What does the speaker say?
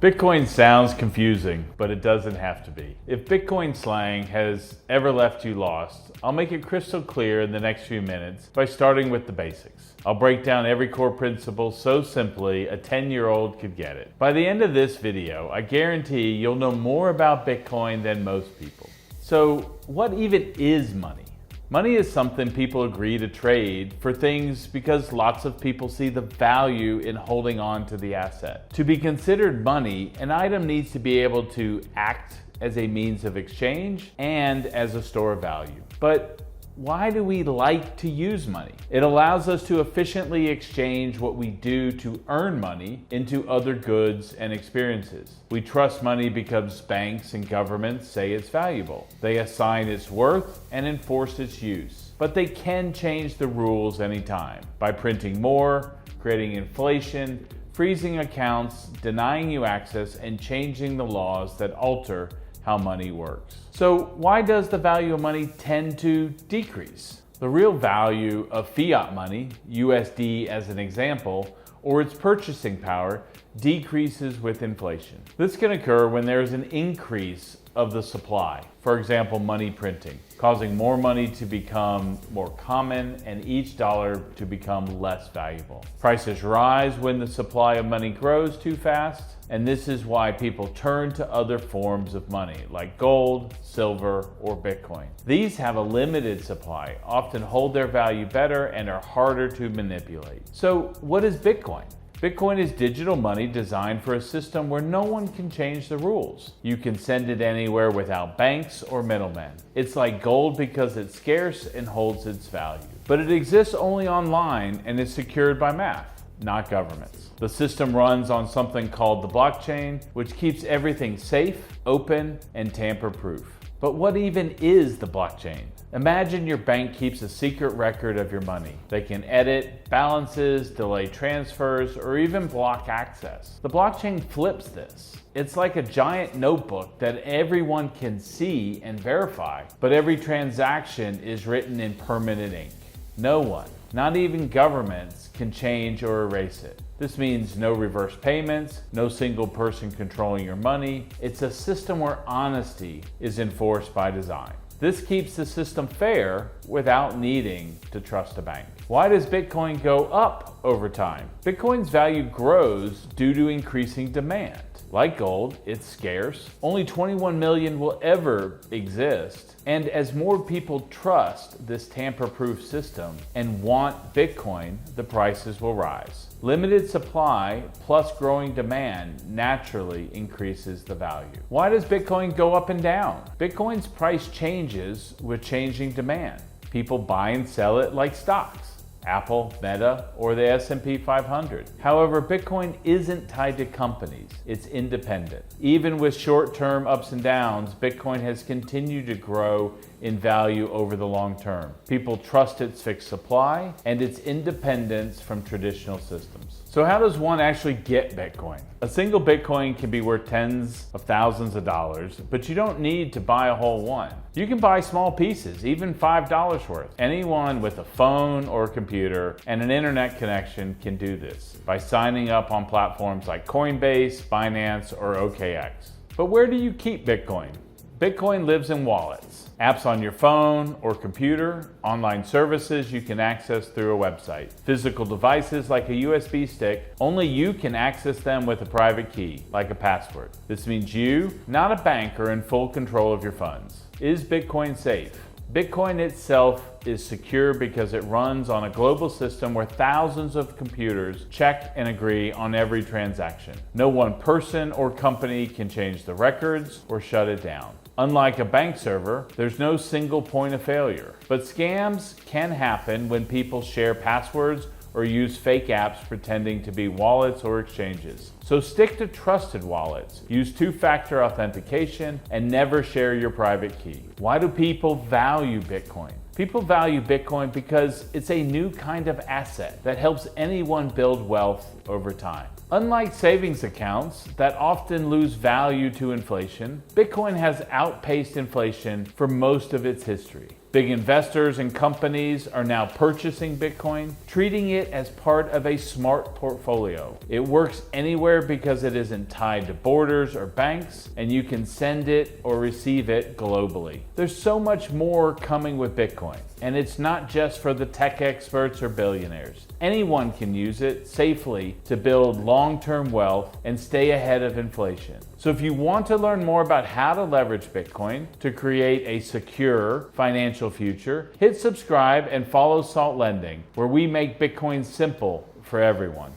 Bitcoin sounds confusing, but it doesn't have to be. If Bitcoin slang has ever left you lost, I'll make it crystal clear in the next few minutes by starting with the basics. I'll break down every core principle so simply a 10-year-old could get it. By the end of this video, I guarantee you'll know more about Bitcoin than most people. So, what even is money? Money is something people agree to trade for things because lots of people see the value in holding on to the asset. To be considered money, an item needs to be able to act as a means of exchange and as a store of value. But why do we like to use money? It allows us to efficiently exchange what we do to earn money into other goods and experiences. We trust money because banks and governments say it's valuable. They assign its worth and enforce its use. But they can change the rules anytime by printing more, creating inflation, freezing accounts, denying you access, and changing the laws that alter how money works. So why does the value of money tend to decrease? The real value of fiat money, USD as an example, or its purchasing power decreases with inflation. This can occur when there is an increase of the supply, for example, money printing, causing more money to become more common and each dollar to become less valuable. Prices rise when the supply of money grows too fast, and this is why people turn to other forms of money like gold, silver, or Bitcoin. These have a limited supply, often hold their value better, and are harder to manipulate. So what is Bitcoin? Bitcoin is digital money designed for a system where no one can change the rules. You can send it anywhere without banks or middlemen. It's like gold because it's scarce and holds its value. But it exists only online and is secured by math, not governments. The system runs on something called the blockchain, which keeps everything safe, open, and tamper-proof. But what even is the blockchain? Imagine your bank keeps a secret record of your money. They can edit balances, delay transfers, or even block access. The blockchain flips this. It's like a giant notebook that everyone can see and verify, but every transaction is written in permanent ink. No one, not even governments, can change or erase it. This means no reverse payments, no single person controlling your money. It's a system where honesty is enforced by design. This keeps the system fair without needing to trust a bank. Why does Bitcoin go up over time? Bitcoin's value grows due to increasing demand. Like gold, it's scarce. Only 21 million will ever exist. And as more people trust this tamper-proof system and want Bitcoin, the prices will rise. Limited supply plus growing demand naturally increases the value. Why does Bitcoin go up and down? Bitcoin's price changes with changing demand. People buy and sell it like stocks. Apple, Meta, or the S&P 500. However, Bitcoin isn't tied to companies, it's independent. Even with short-term ups and downs, Bitcoin has continued to grow in value over the long term. People trust its fixed supply and its independence from traditional systems. So how does one actually get Bitcoin? A single Bitcoin can be worth tens of thousands of dollars, but you don't need to buy a whole one. You can buy small pieces, even $5 worth. Anyone with a phone or a computer and an internet connection can do this by signing up on platforms like Coinbase, Binance, or OKX. But where do you keep Bitcoin? Bitcoin lives in wallets, apps on your phone or computer, online services you can access through a website, physical devices like a USB stick, only you can access them with a private key, like a password. This means you, not a bank, are in full control of your funds. Is Bitcoin safe? Bitcoin itself is secure because it runs on a global system where thousands of computers check and agree on every transaction. No one person or company can change the records or shut it down. Unlike a bank server, there's no single point of failure. But scams can happen when people share passwords or use fake apps pretending to be wallets or exchanges. So stick to trusted wallets, use two-factor authentication, and never share your private key. Why do people value Bitcoin? People value Bitcoin because it's a new kind of asset that helps anyone build wealth over time. Unlike savings accounts that often lose value to inflation, Bitcoin has outpaced inflation for most of its history. Big investors and companies are now purchasing Bitcoin, treating it as part of a smart portfolio. It works anywhere because it isn't tied to borders or banks, and you can send it or receive it globally. There's so much more coming with Bitcoin, and it's not just for the tech experts or billionaires. Anyone can use it safely to build long-term wealth and stay ahead of inflation. So if you want to learn more about how to leverage Bitcoin to create a secure financial future, hit subscribe and follow Salt Lending, where we make Bitcoin simple for everyone.